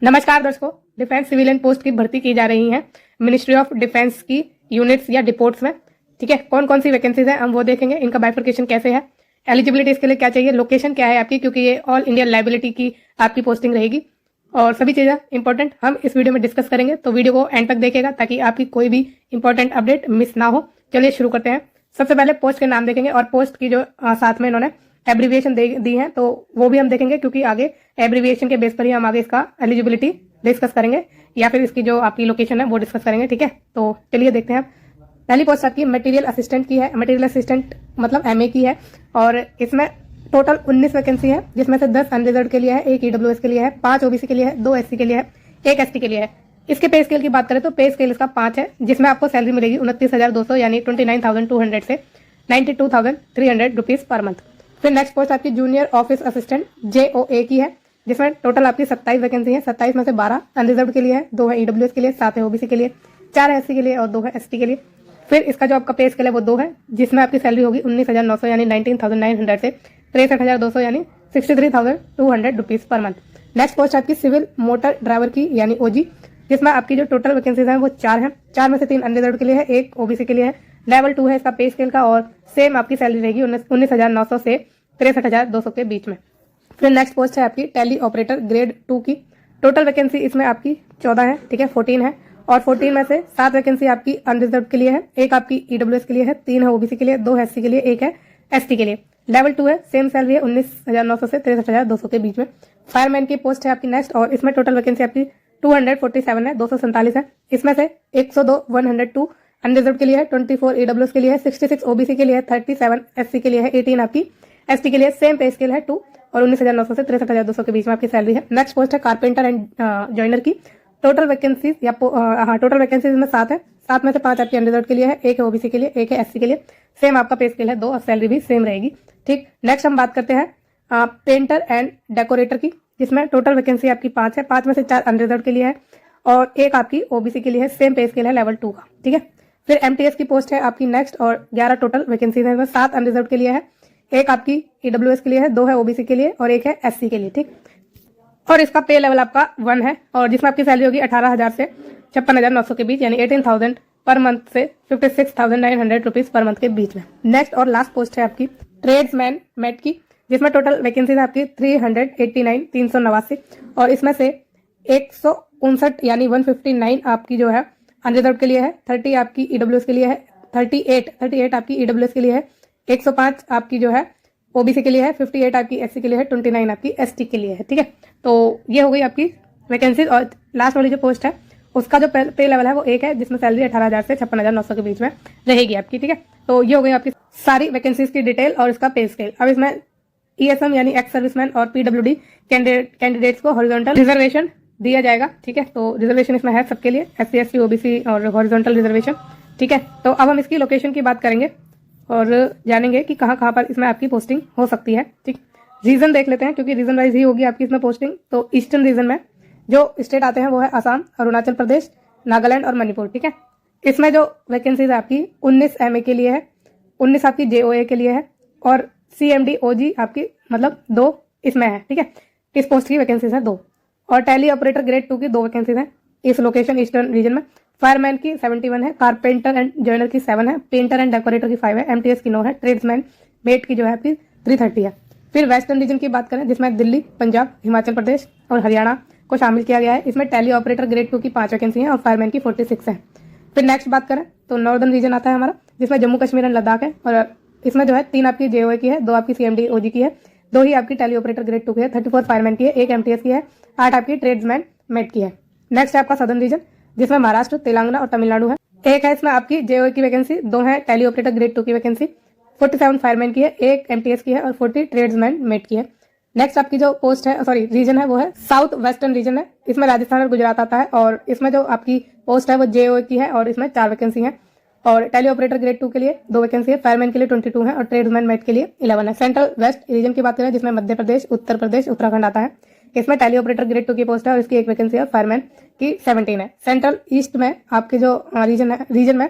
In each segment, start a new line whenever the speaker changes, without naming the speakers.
नमस्कार दोस्तों, defence civilian post की भर्ती की जा रही है मिनिस्ट्री ऑफ डिफेंस की यूनिट्स या डिपोर्ट्स में। ठीक है, कौन कौन सी वैकेंसीज है हम वो देखेंगे, इनका बाइफर्केशन कैसे है, एलिजिबिलिटी इसके लिए क्या चाहिए, लोकेशन क्या है आपकी, क्योंकि ये ऑल इंडिया लाइबिलिटी की आपकी पोस्टिंग रहेगी और सभी चीजें इंपॉर्टेंट हम इस वीडियो में डिस्कस करेंगे। तो वीडियो को एंड तक देखेगा ताकि आपकी कोई भी इंपॉर्टेंट अपडेट मिस ना हो। चलिए शुरू करते हैं। सबसे पहले पोस्ट के नाम देखेंगे और पोस्ट की जो साथ में इन्होंने एब्रीविएशन दी है तो वो भी हम देखेंगे, क्योंकि आगे एब्रीविएशन के बेस पर ही हम आगे इसका एलिजिबिलिटी डिस्कस करेंगे या फिर इसकी जो आपकी लोकेशन है वो डिस्कस करेंगे। ठीक है, तो चलिए देखते हैं। पहली पोस्ट आपकी मटेरियल असिस्टेंट की है। मटेरियल असिस्टेंट मतलब एमए की है और इसमें टोटल 19 वैकेंसी है, जिसमें से 10 अनरिजर्व के लिए है, 1 ईडब्ल्यूएस के लिए है, 5 ओबीसी के लिए है, 2 एससी के लिए है, 1 एसटी के लिए है। इसके पे स्केल की बात करें तो पे स्केल इसका 5 है, जिसमें आपको सैलरी मिलेगी 29,200 यानी 29,200 से 92,300 रुपीज पर मंथ। फिर नेक्स्ट पोस्ट आपकी जूनियर ऑफिस असिस्टेंट JOA की है, जिसमें टोटल आपकी 27 वैकेंसी है। 27 में से 12 अनरिजर्व के लिए है, 2 है ईडब्ल्यूएस के लिए, 7 है ओबीसी के लिए, 4 है एससी के लिए और 2 है एसटी के लिए। फिर इसका जो आपका पे स्केल है वो 2 है, जिसमें आपकी सैलरी होगी 19,900 यानी 19,900 से 63,200 यानी 63,200 rupees per month. Next post आपकी सिविल मोटर ड्राइवर की यानी ओजी, जिसमें आपकी जो टोटल वैकेंसीज है वो 4 है। 4 में से 3 अनरिजर्व के लिए है, 1 ओबीसी के लिए है, लेवल 2 है इसका पे स्केल का और सेम आपकी सैलरी रहेगी 19,900 से 63,200 के बीच में। फिर नेक्स्ट पोस्ट है आपकी टैली ऑपरेटर ग्रेड 2 की। टोटल वैकेंसी इसमें आपकी 14 है, ठीक है, 14 है और 14 में से 7 वैकेंसी आपकी अनरिजर्व के लिए है, 1 आपकी ईडब्ल्यूएस के लिए है, 3 है ओबीसी के लिए, 2 एससी के लिए, 1 है एसटी के लिए। लेवल 2 है, सेम सैलरी है 19,900 से 63,200 के बीच में। फायरमैन की पोस्ट है आपकी नेक्स्ट और इसमें टोटल वैकेंसी आपकी 247 है, 247 है। इसमें से 102 102 अनरिजर्व के लिए है, 24 ईडब्ल्यूएस के लिए है, 66 ओबीसी के लिए है, 37 एससी के लिए है, 18 आपकी एसटी के लिए। सेम पे स्केल है 2 और 19,900 से 63,200 के बीच में आपकी सैलरी है। नेक्स्ट पोस्ट है कारपेंटर एंड जॉइनर की। टोटल वैकेंसीज या टोटल वैकेंसीज में 7 है, 7 में से 5 आपकी अनरिजर्व के लिए है, 1 है ओबीसी के लिए, 1 है एससी के लिए। सेम आपका पे स्केल है 2 और सैलरी भी सेम रहेगी। ठीक, नेक्स्ट हम बात करते हैं पेंटर एंड डेकोरेटर की, जिसमें टोटल वैकेंसी आपकी 5 है, 5 में से 4 अनरिजर्व के लिए है और 1 आपकी ओबीसी के लिए है। सेम पे स्केल है लेवल 2 का। ठीक है, फिर एमटीएस की पोस्ट है आपकी नेक्स्ट और 11 टोटल वैकेंसीज है, 7 अनरिजर्व के लिए है, 1 आपकी ईडब्ल्यूएस के लिए है, 2 है ओबीसी के लिए और 1 है एससी के लिए। ठीक, और इसका पे लेवल आपका 1 है और जिसमें आपकी सैलरी होगी 18,000 से 56,900 के बीच यानी 18,000 पर मंथ से 56,900 रुपीज पर मंथ के बीच में। नेक्स्ट और लास्ट पोस्ट है आपकी ट्रेड्समैन मेट की, जिसमें टोटल वैकेंसी है आपकी 389 और इसमें से 159 यानी 159 आपकी जो है अनरिजर्व के लिए है, 30 आपकी ईडब्ल्यूएस के लिए है, 38 आपकी ईडब्ल्यूएस के लिए है, 105 आपकी जो है ओबीसी के लिए है, 58 आपकी एससी के लिए है, 29 आपकी एसटी के लिए है। ठीक है, तो ये हो गई आपकी वैकेंसी और लास्ट वाली जो पोस्ट है उसका जो पे लेवल है वो 1 है, जिसमें सैलरी 18,000 से 56,900 के बीच में रहेगी आपकी। ठीक है, तो ये हो गई आपकी सारी वैकेंसीज की डिटेल और इसका पे स्केल। अब इसमें ईएसएम यानी एक्स सर्विसमैन और पीडब्ल्यूडी कैंडिडेट्स को हॉरिजॉन्टल रिजर्वेशन दिया जाएगा। ठीक है, तो रिजर्वेशन इसमें है सबके लिए, एससी एसटी ओबीसी और हॉरिजॉन्टल रिजर्वेशन। ठीक है, तो अब हम इसकी लोकेशन की बात करेंगे और जानेंगे कि कहाँ कहाँ पर इसमें आपकी पोस्टिंग हो सकती है। ठीक, रीजन देख लेते हैं क्योंकि रीजन वाइज ही होगी आपकी इसमें पोस्टिंग। तो ईस्टर्न रीजन में जो स्टेट आते हैं वो है असम, अरुणाचल प्रदेश, नागालैंड और मणिपुर। ठीक है, इसमें जो वैकेंसीज आपकी 19 एमए के लिए है, 19 आपकी JOA के लिए है और CMD OG आपकी मतलब 2 इसमें है। ठीक है, इस पोस्ट की वैकेंसीज है 2 और टैली ऑपरेटर ग्रेड 2 की 2 वैकेंसीज है इस लोकेशन ईस्टर्न रीजन में। फायरमैन की 71 है, कारपेंटर एंड जॉइनर की 7 है, पेंटर एंड डेकोरेटर की 5 है, एमटीएस की 9 है, ट्रेड्समैन मेट की जो है आपकी 330 है। फिर वेस्टर्न रीजन की बात करें जिसमें दिल्ली, पंजाब, हिमाचल प्रदेश और हरियाणा को शामिल किया गया है, इसमें टैली ऑपरेटर ग्रेड 2 की 5 वैकेंसी है और फायरमैन की 46 है। फिर नेक्स्ट बात करें तो नॉर्दर्न रीजन आता है हमारा, जिसमें जम्मू कश्मीर एंड लद्दाख है और इसमें जो है 3 आपकी JOA की है, 2 आपकी CMD OG की है, 2 ही आपकी टैली ऑपरेटर ग्रेड 2 की है, 34 फायरमैन की है, 1 एमटीएस की है, 8 आपकी ट्रेड्समैन मेट की है। नेक्स्ट है आपका सदर्न रीजन, जिसमें महाराष्ट्र, तेलंगाना और तमिलनाडु है। 1 है इसमें आपकी JOA की वैकेंसी, 2 है टैली ऑपरेटर ग्रेड 2 की वैकेंसी, 47 फायरमैन की है, 1 एमटीएस की है और 40 ट्रेड्समैन मेट की है। नेक्स्ट आपकी जो पोस्ट है रीजन है वो है साउथ वेस्टर्न रीजन है, इसमें राजस्थान और गुजरात आता है और इसमें जो आपकी पोस्ट है वो JOA की है और इसमें 4 वैकेंसी है और टैली ऑपरेटर ग्रेड 2 के लिए 2 वैकेंसी है, फायरमैन के लिए 22 है और ट्रेड्समैन मेट के लिए 11 है। सेंट्रल वेस्ट रीजन की बात करें जिसमें मध्य प्रदेश, उत्तर प्रदेश, उत्तराखंड आता है, इसमें टैली ऑपरेटर ग्रेड 2 की पोस्ट है और इसकी 1 वैकेंसी है, फायरमैन की 17 है। सेंट्रल ईस्ट में आपके जो रीजन में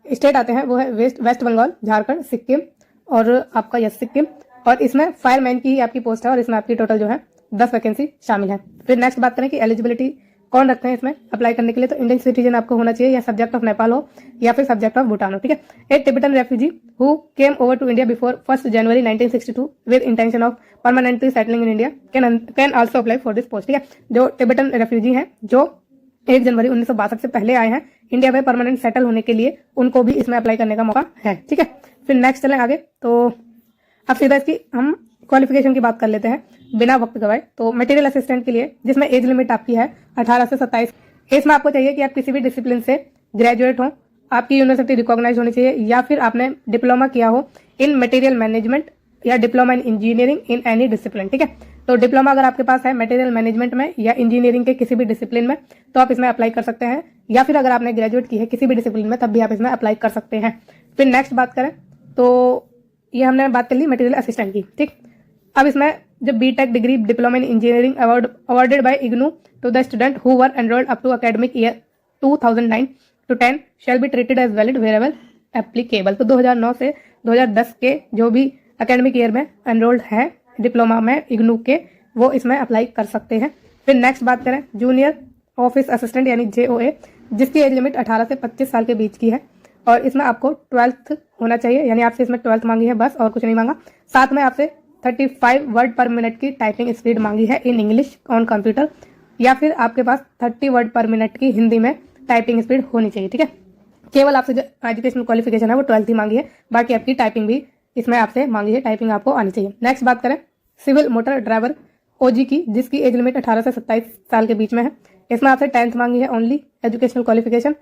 स्टेट आते हैं वो है वेस्ट बंगाल, झारखंड, सिक्किम और आपका सिक्किम और इसमें फायरमैन की आपकी पोस्ट है और इसमें आपकी टोटल जो है 10 वैकेंसी शामिल है। फिर नेक्स्ट बात करें कि एलिजिबिलिटी कौन रखते हैं इसमें अप्लाई करने के लिए, तो इंडियन सिटीजन आपको होना चाहिए, या सब्जेक्ट ऑफ नेपाल हो या फिर सब्जेक्ट ऑफ भूटान हो, ठीक है। A Tibetan refugee who came over to India before 1 January 1962 with intention of permanently settling in India can also apply for this post, ठीक है। जो टिबेटन रेफ्यूजी हैं जो 1 जनवरी 1962 से पहले आए हैं इंडिया में परमानेंट सेटल होने के लिए, उनको भी इसमें अप्लाई करने का मौका है, ठीक है। फिर नेक्स्ट चलें आगे, तो अब सीधा इसकी हम क्वालिफिकेशन की बात कर लेते हैं बिना वक्त गवाए। तो मटेरियल असिस्टेंट के लिए जिसमें एज लिमिट आपकी है 18 से 27, इसमें आपको चाहिए कि आप किसी भी डिसिप्लिन से ग्रेजुएट हो, आपकी यूनिवर्सिटी रिकॉग्नाइज होनी चाहिए, या फिर आपने डिप्लोमा किया हो इन मटेरियल मैनेजमेंट या diploma in engineering in any discipline, ठीक है। तो डिप्लोमा अगर आपके पास है मटेरियल मैनेजमेंट में या इंजीनियरिंग के किसी भी डिसिप्लिन में तो आप इसमें अप्लाई कर सकते हैं, या फिर अगर आपने ग्रेजुएट की है किसी भी डिसिप्लिन में तब भी आप इसमें अप्लाई कर सकते हैं। फिर नेक्स्ट बात करें तो ये हमने बात कर ली मटेरियल असिस्टेंट की, ठीक। अब इसमें जो BTech degree diploma in engineering awarded by IGNOU to the student who were enrolled up to academic year 2009 to 10 shall be treated as valid wherever applicable। तो 2009 से 2010 के जो भी एकेडमिक ईयर में एनरोल्ड है डिप्लोमा में इग्नू के, वो इसमें अप्लाई कर सकते हैं। फिर नेक्स्ट बात करें जूनियर ऑफिस असिस्टेंट यानी JOA, जिसकी एज लिमिट 18 से 25 साल के बीच की है, और इसमें आपको 12th होना चाहिए, यानी आपसे इसमें 12th मांगी है बस, और कुछ नहीं मांगा। साथ में आपसे 35 वर्ड पर मिनट की टाइपिंग स्पीड मांगी है इन इंग्लिश ऑन कंप्यूटर, या फिर आपके पास 30 वर्ड पर मिनट की हिंदी में टाइपिंग स्पीड होनी चाहिए, ठीक है। केवल आपसे जो एजुकेशनल क्वालिफिकेशन है वो 12th ही मांगी है, बाकी आपकी टाइपिंग भी इसमें आपसे मांगी है, टाइपिंग आपको आनी चाहिए। नेक्स्ट बात करें सिविल मोटर ड्राइवर OG की, जिसकी एज लिमिट 18 से 27 साल के बीच में है, इसमें आपसे 10th मांगी है ओनली एजुकेशनल क्वालिफिकेशन,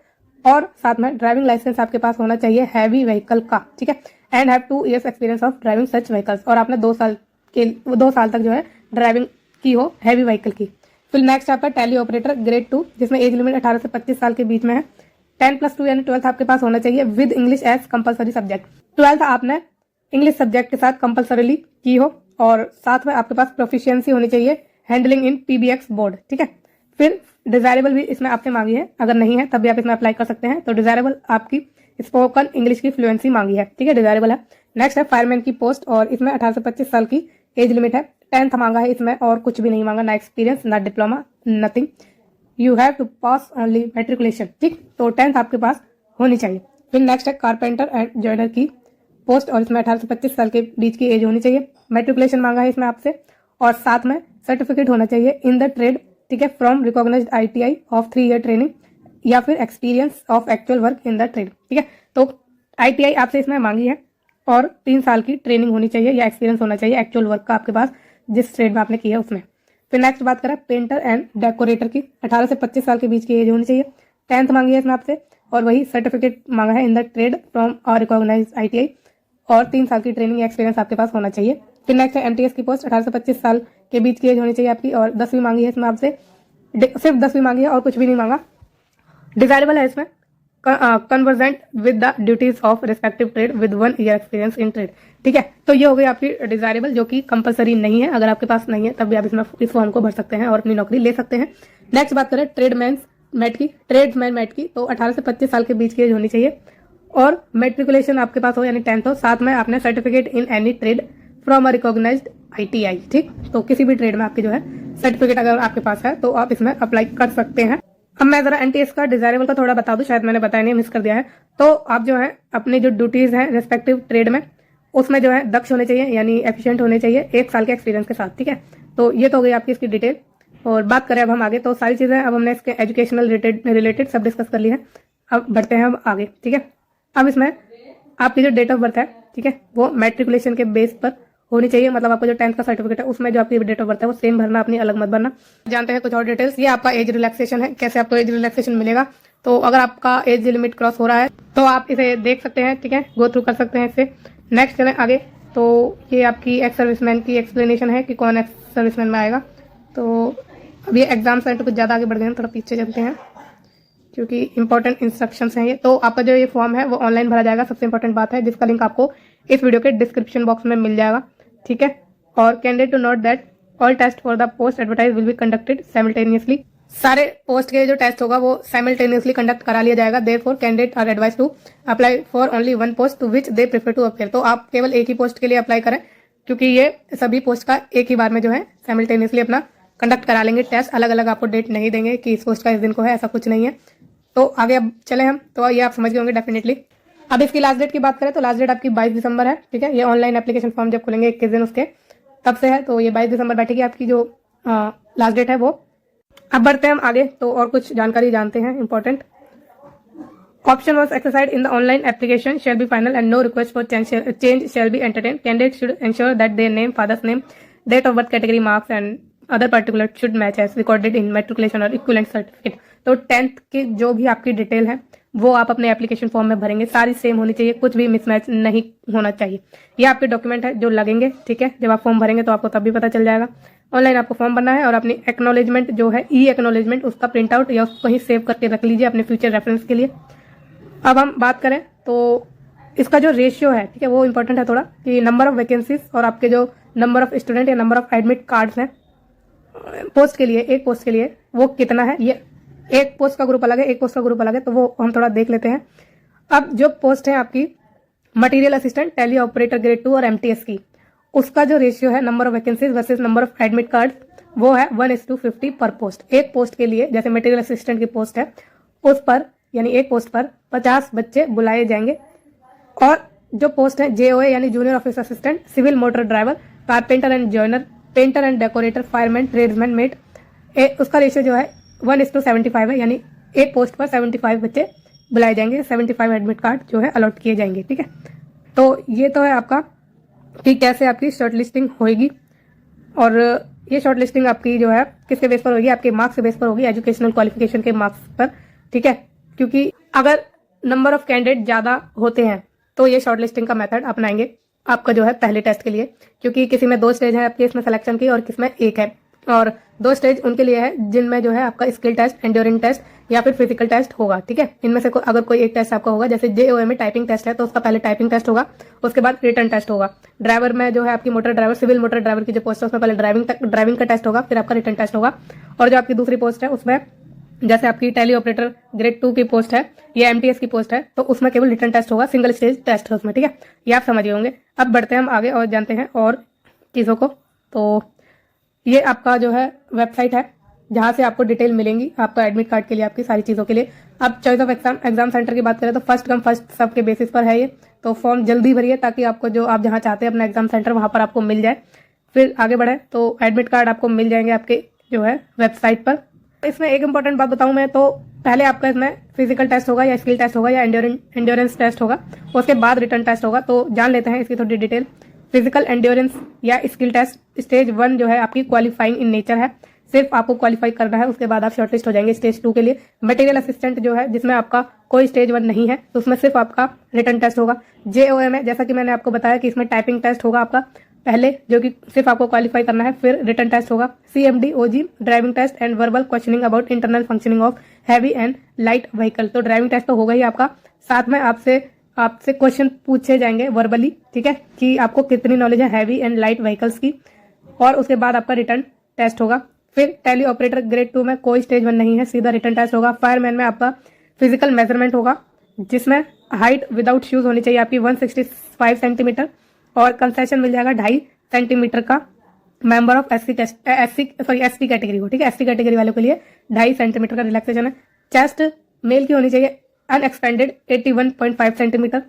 और साथ में ड्राइविंग लाइसेंस आपके पास होना चाहिए हैवी व्हीकल का, ठीक है, and have 2 years experience of driving such vehicles, और आपने 2 साल तक जो है ड्राइविंग की हो हैवी व्हीकल की। फिर नेक्स्ट आपका टैली ऑपरेटर ग्रेड 2, जिसमें एज लिमिट 18 से 25 साल के बीच में है, 10+2 यानी 12th आपके पास होना चाहिए with English as compulsory subject. 12th आपने इंग्लिश सब्जेक्ट के साथ कंपलसरीली की हो, और साथ में आपके पास प्रोफिशिएंसी होनी चाहिए हैंडलिंग इन PBX बोर्ड, ठीक है। फिर डिजायरेबल भी इसमें आपसे मांगी है, अगर नहीं है तब भी आप इसमें अप्लाई कर सकते हैं। तो डिजायरेबल आपकी स्पोकन इंग्लिश की फ्लुएंसी मांगी है, ठीक है, डिजायरेबल है। नेक्स्ट है फायरमैन की पोस्ट, और इसमें 18 से 25 साल की एज लिमिट है, 10th मांगा है इसमें, और कुछ भी नहीं मांगा, ना एक्सपीरियंस ना diploma nothing, you have to pass only matriculation, ठीक। तो 10th आपके पास होनी चाहिए। फिर नेक्स्ट है कारपेंटर एंड जॉइनर की पोस्ट, और इसमें 18 से 25 साल के बीच की एज होनी चाहिए, मैट्रिकुलेशन मांगा है इसमें आपसे, और साथ में सर्टिफिकेट होना चाहिए इन द ट्रेड, ठीक है, from recognised ITI of 3 year training, या फिर experience of actual work in the trade, ठीक है। तो ITI आपसे इसमें मांगी है, और 3 साल की ट्रेनिंग होनी चाहिए या एक्सपीरियंस होना चाहिए एक्चुअल वर्क का आपके पास जिस ट्रेड में आपने किया है उसमें। फिर नेक्स्ट बात करें पेंटर एंड डेकोरेटर की, 18 से 25 साल के बीच की एज होनी चाहिए, 10th मांगी है इसमें आपसे, और वही सर्टिफिकेट मांगा है इन द ट्रेड फ्रॉम और रिकॉग्नाइज्ड ITI, और 3 साल की ट्रेनिंग एक्सपीरियंस आपके पास होना चाहिए। फिर नेक्स्ट है MTS की पोस्ट, 18 से 25 साल के बीच की एज होनी चाहिए आपकी, और 10वीं मांगी है इसमें आपसे, सिर्फ 10वीं मांगी है और कुछ भी नहीं मांगा। डिजायरेबल है इसमें convergent with the duties of respective trade with 1 year experience in trade, ठीक है। तो ये हो गई आपकी डिजायरेबल, जो कि कंपलसरी नहीं है, अगर आपके पास नहीं है तब भी आप इसमें इस फॉर्म को भर सकते हैं और अपनी नौकरी ले सकते हैं। नेक्स्ट बात करें ट्रेडमैन मैट की, तो 18 से 25 साल के बीच की एज होनी चाहिए, और मेट्रिकुलेशन आपके पास हो यानी 10th हो, साथ में आपने certificate in any trade from a recognised ITI, ठीक। तो किसी भी ट्रेड में आपके जो है सर्टिफिकेट अगर आपके पास है तो आप इसमें अप्लाई कर सकते हैं। अब मैं जरा NTS का डिजायरेबल का थोड़ा बता दूं, शायद मैंने बताया नहीं, मिस कर दिया है। तो आप जो है अपनी जो ड्यूटीज हैं रेस्पेक्टिव ट्रेड में, उसमें जो है दक्ष होने चाहिए यानी एफिशिएंट होने चाहिए 1 साल के एक्सपीरियंस के साथ, ठीक है। तो ये तो हो गई आपकी इसकी डिटेल, और बात करें अब हम आगे, तो सारी चीजें अब हमने इसके एजुकेशनल रिलेटेड सब डिस्कस कर ली है। अब बढ़ते हैं हम आगे, ठीक है। अब इसमें आपकी जो डेट ऑफ बर्थ है, ठीक है, वो मैट्रिकुलेशन के बेस पर होनी चाहिए, मतलब आपको जो 10th का सर्टिफिकेट है उसमें जो आपकी डेट ऑफ बर्थ है वो सेम भरना, अपनी अलग मत भरना। जानते हैं कुछ और डिटेल्स। ये आपका एज रिलैक्सेशन है, कैसे आपको एज रिलैक्सेशन मिलेगा। तो अगर आपका एज लिमिट क्रॉस हो रहा है तो आप इसे देख सकते हैं, ठीक है, गो थ्रू कर सकते हैं इससे। नेक्स्ट चलें आगे, तो ये आपकी एक्स सर्विसमैन की एक्सप्लेनेशन है कि कौन एक्स सर्विसमैन में आएगा। तो अब ये एग्जाम सेंटर कुछ ज़्यादा आगे बढ़ गए हैं, थोड़ा पीछे चलते हैं क्योंकि इंपॉर्टेंट इंस्ट्रक्शंस हैं ये। तो आपका जो ये फॉर्म है वो ऑनलाइन भरा जाएगा, सबसे इंपॉर्टेंट बात है, जिसका लिंक आपको इस वीडियो के डिस्क्रिप्शन बॉक्स में मिल जाएगा, ठीक है। और candidate to note that all test for the post advertise will be conducted simultaneously. सारे पोस्ट के जो टेस्ट होगा वो साइमल्टेनियसली कंडक्ट करा लिया जाएगा। Therefore candidate are advise to apply for only 1 post to which they prefer to appear. तो आप केवल एक ही पोस्ट के लिए अप्लाई करें, क्योंकि ये सभी पोस्ट का एक ही बार में जो है साइमल्टेनियसली अपना कंडक्ट करा लेंगे टेस्ट, अलग अलग आपको डेट नहीं देंगे कि इस पोस्ट का इस दिन को है, ऐसा कुछ नहीं है। तो आगे अब चले हम, तो ये आप समझ गए होंगे डेफिनेटली। अब इसकी लास्ट डेट की बात करें तो लास्ट डेट आपकी 22 दिसंबर है, ठीक है। ये ऑनलाइन एप्लीकेशन फॉर्म जब खुलेंगे 21 दिन उसके तब से है, तो ये 22 दिसंबर बैठेगी आपकी जो लास्ट डेट है वो। अब बढ़ते हैं हम आगे, तो और कुछ जानकारी जानते हैं important. Option was exercise in the online application shall be final and no request for change shall be entertained. Candidates should ensure that their name, father's name, date of birth, category, marks and other particulars should match as recorded in matriculation or equivalent certificate. तो 10th की जो भी आपकी detail है वो आप अपने application form में भरेंगे, सारी सेम होनी चाहिए, कुछ भी मिसमैच नहीं होना चाहिए। ये आपके डॉक्यूमेंट है जो लगेंगे, ठीक है। जब आप फॉर्म भरेंगे तो आपको तब भी पता चल जाएगा। ऑनलाइन आपको फॉर्म भरना है और अपनी एक्नोलेजमेंट जो है ई एक्नोलेजमेंट उसका प्रिंट आउट या उसको कहीं सेव करके रख लीजिए अपने फ्यूचर रेफरेंस के लिए। अब हम बात करें तो इसका जो रेशियो है, ठीक है, वो इंपॉर्टेंट है थोड़ा, कि नंबर ऑफ वैकेंसीज और आपके जो नंबर ऑफ स्टूडेंट या नंबर ऑफ एडमिट कार्ड्स हैं पोस्ट के लिए, एक पोस्ट के लिए वो कितना है। ये एक पोस्ट का ग्रुप अलग है, एक पोस्ट का ग्रुप अलग है, तो वो हम थोड़ा देख लेते हैं। अब जो पोस्ट है आपकी material assistant, tele operator grade 2 और एमटीएस की, उसका जो रेशियो है number of vacancies versus number of admit card वो है 1:50 पर पोस्ट। एक पोस्ट के लिए जैसे मटेरियल असिस्टेंट की पोस्ट है उस पर यानी एक पोस्ट पर 50 बच्चे बुलाए जाएंगे। और जो पोस्ट है जेओए यानी junior office assistant, civil motor driver, carpenter and joiner, painter and decorator, fireman, tradesman, mate, उसका रेशियो जो है 1:75 है, यानी एक पोस्ट पर 75 बच्चे बुलाए जाएंगे, 75 एडमिट कार्ड जो है अलॉट किए जाएंगे, ठीक है। तो ये तो है आपका कि कैसे आपकी शॉर्ट लिस्टिंग होगी। और ये शॉर्ट लिस्टिंग आपकी जो है किसके बेस पर होगी, आपके मार्क्स के बेस पर होगी, एजुकेशनल क्वालिफिकेशन के मार्क्स पर, ठीक है। क्योंकि अगर नंबर ऑफ कैंडिडेट ज्यादा होते हैं तो ये शॉर्ट लिस्टिंग का मेथड अपनाएंगे आपका जो है पहले टेस्ट के लिए, क्योंकि किसी में 2 स्टेज है आपके इसमें सिलेक्शन की और किसमें एक है। और 2 स्टेज उनके लिए है जिनमें जो है आपका स्किल टेस्ट, एंड्योरेंस टेस्ट या फिर फिजिकल टेस्ट होगा, ठीक है। इनमें से अगर कोई एक टेस्ट आपका होगा, जैसे जेओए में टाइपिंग टेस्ट है तो उसका पहले टाइपिंग टेस्ट होगा, उसके बाद रिटन टेस्ट होगा। ड्राइवर में जो है आपकी motor driver, civil motor driver की जो पोस्ट है उसमें पहले ड्राइविंग का टेस्ट होगा, फिर आपका रिटन टेस्ट होगा। और जो आपकी दूसरी पोस्ट है उसमें जैसे आपकी टेली ऑपरेटर ग्रेड 2 की पोस्ट है या एमटीएस की पोस्ट है तो उसमें केवल रिटन टेस्ट होगा, सिंगल स्टेज टेस्ट है उसमें, ठीक है। ये आप समझ गए होंगे। अब बढ़ते हैं हम आगे और जानते हैं और चीज़ों को। तो ये आपका जो है वेबसाइट है जहां से आपको डिटेल मिलेंगी आपका एडमिट कार्ड के लिए, आपकी सारी चीज़ों के लिए। अब चॉइस ऑफ एग्जाम सेंटर की बात करें तो फर्स्ट कम फर्स्ट सर्व के बेसिस पर है ये, तो फॉर्म जल्दी भरिए ताकि आपको जो आप जहाँ चाहते हैं अपना एग्जाम सेंटर वहां पर आपको मिल जाए। फिर आगे बढ़े तो एडमिट कार्ड आपको मिल जाएंगे आपके जो है वेबसाइट पर। इसमें एक इंपॉर्टेंट बात बताऊं मैं, तो पहले आपका इसमें फिजिकल टेस्ट होगा या स्किल टेस्ट होगा या एंड्योरेंस टेस्ट होगा, उसके बाद रिटर्न टेस्ट होगा। तो जान लेते हैं इसकी थोड़ी डिटेल। फिजिकल एंड्योरेंस या स्किल टेस्ट स्टेज 1 जो है आपकी क्वालिफाइंग इन नेचर है, सिर्फ आपको क्वालिफाई करना है, उसके बाद आप शॉर्टलिस्ट हो जाएंगे स्टेज 2 के लिए। मटेरियल असिस्टेंट जो है जिसमें आपका कोई स्टेज 1 नहीं है तो उसमें सिर्फ आपका रिटर्न टेस्ट होगा। जेओए में जैसा कि मैंने आपको बताया कि इसमें टाइपिंग टेस्ट होगा आपका पहले, जो कि सिर्फ आपको क्वालिफाई करना है, फिर रिटन टेस्ट होगा। CMD OG driving test and verbal questioning about internal functioning of heavy and light vehicle. तो ड्राइविंग टेस्ट तो होगा ही आपका, साथ में आपसे क्वेश्चन पूछे जाएंगे वर्बली, ठीक है, कि आपको कितनी नॉलेज है हैवी एंड लाइट व्हीकल्स की। और उसके बाद आपका रिटर्न टेस्ट होगा। फिर टेली ऑपरेटर ग्रेड 2 में कोई स्टेज 1 नहीं है, सीधा रिटर्न टेस्ट होगा। फायरमैन में आपका फिजिकल मेजरमेंट होगा जिसमें हाइट विदाउट शूज होनी चाहिए आपकी 165 सेंटीमीटर और कंसेशन मिल जाएगा 2.5 सेंटीमीटर का। मेंबर ऑफ एसटी कैटेगरी हो, ठीक है, एसटी कैटेगरी वालों के लिए 2.5 सेंटीमीटर का रिलैक्सेशन है। चेस्ट मेल की होनी चाहिए अनएक्सपेंडेड 81.5 सेंटीमीटर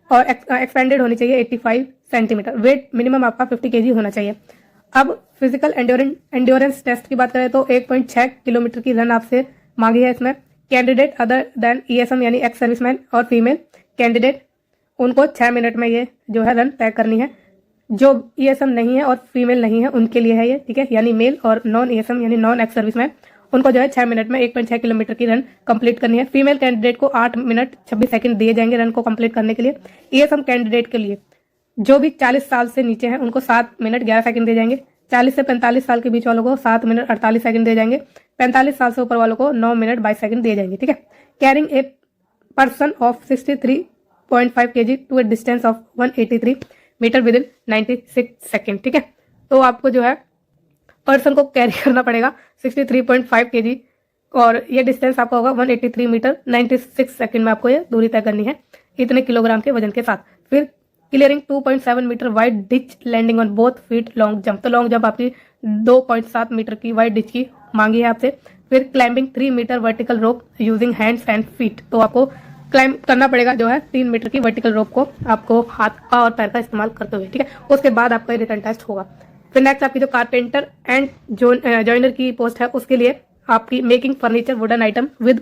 और एक्सपेंडेड होनी चाहिए 85 सेंटीमीटर। वेट मिनिमम आपका 50 kg होना चाहिए। अब फिजिकल एंड्योरेंस टेस्ट की बात करें तो 1.6 किलोमीटर की रन आपसे मांगी है इसमें। कैंडिडेट अदर देन ईएसएम यानी एक्स सर्विसमैन और फीमेल कैंडिडेट उनको 6 मिनट में ये जो है रन तय करनी है। जो ईएसएम नहीं है और फीमेल नहीं है उनके लिए है ये, ठीक है, यानी मेल और नॉन ईएसएम यानी नॉन एक्स सर्विसमैन उनको जो है 6 मिनट में 1.6 किलोमीटर की रन कंप्लीट करनी है। फीमेल कैंडिडेट को 8 मिनट 26 सेकंड दिए जाएंगे रन को कंप्लीट करने के लिए। ईएसएम कैंडिडेट के लिए जो भी 40 साल से नीचे हैं उनको 7 मिनट 11 सेकंड दिए जाएंगे। 40 से 45 साल के बीच वालों को 7 मिनट 48 सेकंड दिए जाएंगे। 45 साल से ऊपर वालों को 9 मिनट 22 सेकंड दिए जाएंगे, ठीक है। Carrying a person of 63.5 kg to a distance of 183 metre within 96 second, ठीक है। तो आपको जो है पर्सन को कैरी करना पड़ेगा 63.5 kg और ये डिस्टेंस आपका होगा 183 मीटर 96 सेकेंड में आपको ये दूरी तय करनी है इतने किलोग्राम के वजन के साथ। फिर clearing 2.7 metre wide ditch landing on both feet long jump. तो लॉन्ग जंप आपकी 2.7 मीटर की वाइड डिच की मांगी है आपसे। फिर climbing 3 metre vertical rope using hands and feet. तो आपको क्लाइंब करना पड़ेगा जो है 3 मीटर की वर्टिकल रोप को आपको हाथ का और पैर का इस्तेमाल करते हुए, ठीक है। उसके बाद आपका रिटर्न टेस्ट होगा। फिर नेक्स्ट आपकी जो कारपेंटर एंड जॉइनर की पोस्ट है उसके लिए आपकी making furniture wooden item with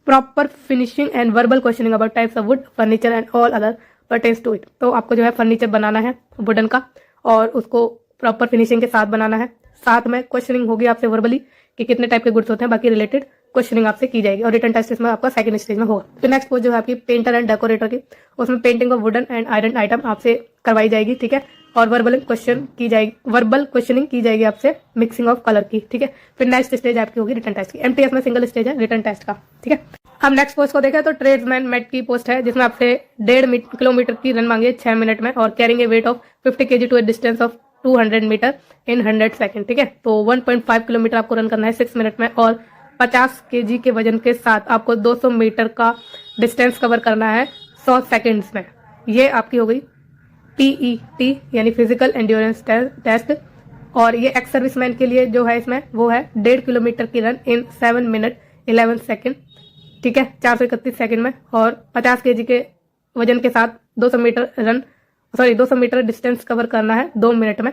proper finishing and verbal questioning about types of wood furniture and all other pertains to it. तो आपको जो है फर्नीचर बनाना है वुडन का और उसको प्रॉपर फिनिशिंग के साथ बनाना है। साथ में क्वेश्चनिंग होगी आपसे वर्बली कि कितने टाइप के गुड्स होते हैं, बाकी रिलेटेड क्वेश्चनिंग आपसे की जाएगी और रिटर्न टेस्ट इसमें आपका सेकंड स्टेज में होगा। तो नेक्स्ट पोस्ट जो है आपकी पेंटर एंड डेकोरेटर की, उसमें painting of wooden and iron item आपसे करवाई जाएगी, ठीक है। और वर्बल क्वेश्चनिंग की जाएगी आपसे मिक्सिंग ऑफ कलर की, ठीक है। फिर नेक्स्ट स्टेज आपकी होगी रिटर्न टेस्ट की। एमटीएस में सिंगल स्टेज है रिटर्न टेस्ट का, ठीक है। हम नेक्स्ट पोस्ट को देखें तो ट्रेड्समैन मेट की पोस्ट है जिसमें आपसे 1.5 किलोमीटर की रन मांगी है 6 मिनट में और carrying a weight of 50 kg to a distance of 200 metre in 100 second, ठीक है। तो 1.5 किलोमीटर आपको रन करना है 6 मिनट में और 50 kg के वजन के साथ आपको 200 मीटर का डिस्टेंस कवर करना है 100 सेकंड्स में। ये आपकी हो गई PET यानी फिजिकल एंड्योरेंस टेस्ट। और ये एक्स सर्विसमैन के लिए जो है इसमें वो है 1.5 किलोमीटर की रन इन 7 मिनट 11 सेकंड, ठीक है, 431 सेकंड में। और 50 kg के वजन के साथ 200 मीटर डिस्टेंस कवर करना है 2 मिनट में।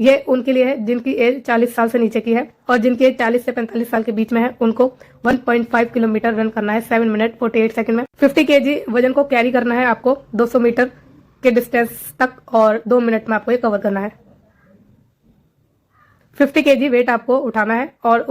ये उनके लिए है जिनकी एज 40 साल से नीचे की है और जिनकी एज 40 से 45 साल के बीच में है उनको 1.5 किलोमीटर रन करना है 7 मिनट 48 सेकंड में। 50 kg वजन को कैरी करना है आपको 200 मीटर के डिस्टेंस तक और 2 मिनट में आपको ये कवर करना है। 50 kg वेट आपको उठाना है और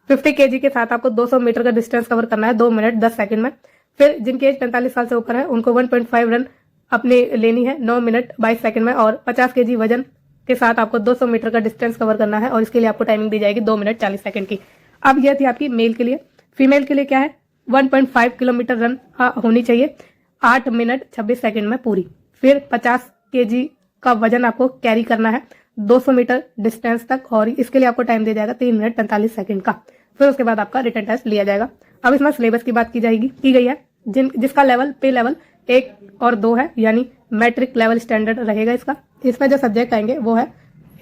50 kg के साथ आपको 200 मीटर का डिस्टेंस कवर करना है 2 मिनट 10 सेकंड में। फिर जिनकी एज 45 साल से ऊपर है उनको 1.5 रन अपनी लेनी है 9 मिनट 22 सेकंड में और 50 kg वजन के साथ आपको 200 मीटर का डिस्टेंस कवर करना है और इसके लिए आपको टाइमिंग दी जाएगी 2 मिनट 40 सेकंड की। अब यह थी आपकी मेल के लिए। फीमेल के लिए क्या है 1.5 किलोमीटर रन होनी चाहिए 8 मिनट 26 सेकंड में पूरी। फिर 50 kg का वजन आपको कैरी करना है 200 मीटर डिस्टेंस तक और इसके लिए आपको टाइम दिया जाएगा 3 मिनट 45 सेकंड का। फिर उसके बाद आपका रिटर्न टेस्ट लिया जाएगा। अब इसमें सिलेबस की बात की गई है जिसका लेवल पे लेवल 1 और 2 है यानी मैट्रिक लेवल स्टैंडर्ड रहेगा इसका। इसमें जो सब्जेक्ट आएंगे वो है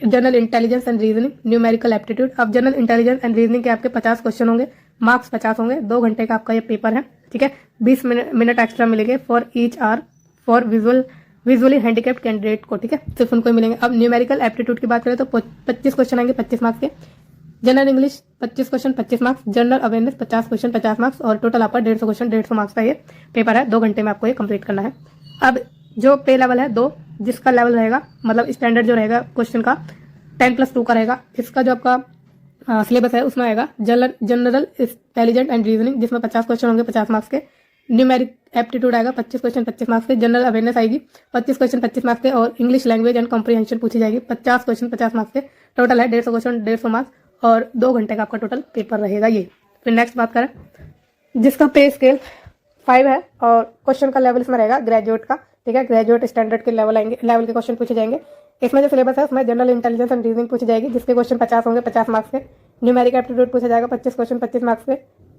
general intelligence and reasoning, numerical aptitude. अब जनरल इंटेलिजेंस एंड रीजनिंग के आपके 50 क्वेश्चन होंगे, मार्क्स 50 होंगे, 2 घंटे का आपका ये पेपर है, ठीक है। 20 मिनट एक्स्ट्रा मिलेंगे for each hour for visually handicapped candidate को, ठीक है, सिर्फ उनको ही मिलेंगे। अब न्यूमेरिकल एप्टीट्यूड की बात करें तो 25 क्वेश्चन आएंगे 25 मार्क्स के। General English 25 question 25 marks, general awareness 50 question 50 marks और टोटल आपका 150 क्वेश्चन 150 मार्क्स का ये पेपर है। 2 घंटे में आपको ये कंप्लीट करना है। अब जो पे लेवल है 2, जिसका लेवल रहेगा मतलब स्टैंडर्ड जो रहेगा क्वेश्चन का 10+2 का रहेगा। इसका जो आपका सिलेबस है उसमें आएगा जनरल इंटेलिजेंट एंड रीजनिंग जिसमें 50 क्वेश्चन होंगे 50 मार्क्स के। न्यूमेरिक एप्टीट्यूड आएगा 25 क्वेश्चन 25 मार्क्स के। जनरल अवेयरनेस आएगी 25 क्वेश्चन 25 मार्क्स के और इंग्लिश लैंग्वेज एंड कॉम्प्रिहेंशन पूछी जाएगी 50 क्वेश्चन 50 मार्क्स के। टोटल है 150 क्वेश्चन 150 मार्क्स और 2 घंटे का आपका टोटल पेपर रहेगा ये। फिर नेक्स्ट बात करें जिसका पे स्केल 5 है और क्वेश्चन का लेवल इसमें रहेगा ग्रेजुएट का, ठीक है। ग्रेजुएट स्टैंडर्ड के लेवल के क्वेश्चन पूछे जाएंगे। इसमें जो सिलेबस है उसमें जनरल इंटेलिजेंस एंड रीजनिंग पूछी जाएगी जिसके क्वेश्चन 50 होंगे 50 मार्क्स के। न्यूमेरिक एप्टीट्यूड पूछा जाएगा 25 क्वेश्चन 25 मार्क्स के।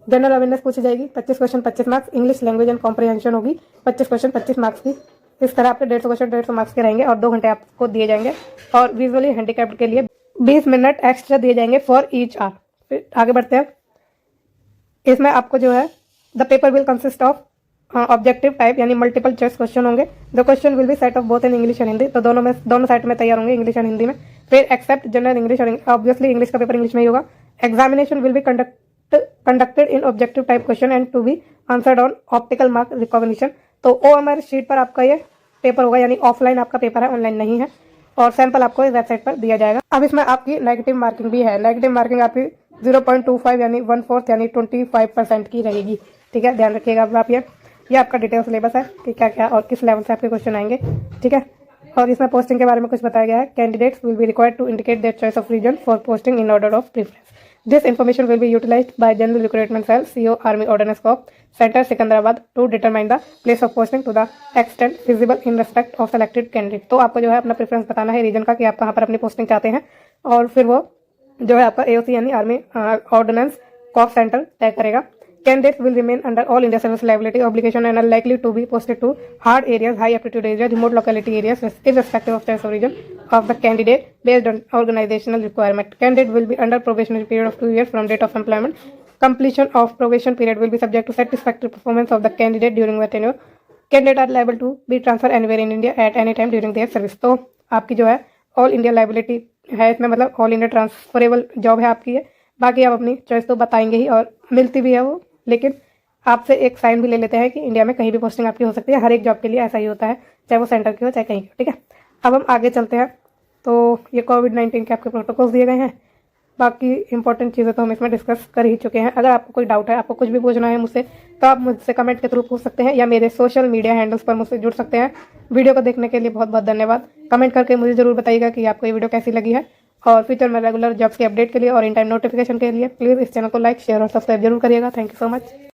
जनरल अवेयरनेस पूछी जाएगी 25 question 25 marks. English language and comprehension होगी 25 क्वेश्चन 25 मार्क्स की। इस तरह आपके 150 क्वेश्चन 150 मार्क्स के रहेंगे और 2 घंटे आपको दिए जाएंगे और विजुअली हैंडीकैप्ड के लिए 20 मिनट एक्स्ट्रा दिए जाएंगे फॉर ईच आवर। फिर आगे बढ़ते हैं। इसमें आपको जो है the paper will consist of objective type यानी मल्टीपल चॉइस क्वेश्चन होंगे। The question will be set of both in English and Hindi, तो दोनों साइड में तैयार होंगे इंग्लिश एंड हिंदी में। फिर एक्सेप्ट जनरल इंग्लिश और ऑब्वियसली इंग्लिश का पेपर इंग्लिश में ही होगा। Examination will be conducted in objective type question and to be answered on optical mark recognition. तो OMR शीट पर आपका ये पेपर होगा यानी ऑफलाइन आपका पेपर है, ऑनलाइन नहीं है और सैंपल आपको इस वेबसाइट पर दिया जाएगा। अब इसमें आपकी नेगेटिव मार्किंग भी है। नेगेटिव मार्किंग आपकी 0.25 यानी 1/4 यानी 25% की रहेगी, ठीक है, ध्यान रखिएगा आप। ये आपका डिटेल सिलेबस है कि क्या क्या और किस लेवल से आपके क्वेश्चन आएंगे, ठीक है। और इसमें पोस्टिंग के बारे में कुछ बताया गया है। Candidates will be required to indicate their choice of region for posting in order of preference. This information will be utilised by general recruitment cell CO army ordnance corps centre Secunderabad to determine the place of posting to the extent feasible in respect of selected candidate. तो आपको जो है अपना preference बताना है reason का कि आप कहाँ पर अपनी पोस्टिंग चाहते हैं और फिर वो जो है आपका AOC यानी आर्मी ऑर्डिनेंस कॉर्प सेंटर तय करेगा। Candidates will remain under all India service liability obligation and are likely to be posted to hard areas, high aptitude areas, remote locality areas, irrespective of choice of region of the candidate based on organizational requirement. Candidate will be under probationary period of 2 years from date of employment. Completion of probation period will be subject to satisfactory performance of the candidate during the tenure. Candidate are liable to be transferred anywhere in India at any time during their service. तो आपकी जो है all India liability है इसमें, मतलब all India transferable job है आपकी है। बाकी आप अपनी चॉइस तो बताएंगे ही और मिलती भी है वो, लेकिन आपसे एक साइन भी ले लेते हैं कि इंडिया में कहीं भी पोस्टिंग आपकी हो सकती है। हर एक जॉब के लिए ऐसा ही होता है, चाहे वो सेंटर की हो चाहे कहीं की हो, ठीक है। अब हम आगे चलते हैं। तो ये कोविड-19 के आपके प्रोटोकॉल्स दिए गए हैं। बाकी इंपॉर्टेंट चीज़ें तो हम इसमें डिस्कस कर ही चुके हैं। अगर आपको कोई डाउट है, आपको कुछ भी पूछना है मुझसे, तो आप मुझसे कमेंट के थ्रू पूछ सकते हैं या मेरे सोशल मीडिया हैंडल्स पर मुझसे जुड़ सकते हैं। वीडियो को देखने के लिए बहुत बहुत धन्यवाद। कमेंट करके मुझे ज़रूर बताइएगा कि आपको ये वीडियो कैसी लगी है, और फ्यूचर में रेगुलर जॉब्स के अपडेट के लिए और इन टाइम नोटिफिकेशन के लिए प्लीज़ इस चैनल को लाइक, शेयर और सब्सक्राइब जरूर करिएगा। Thank you so much.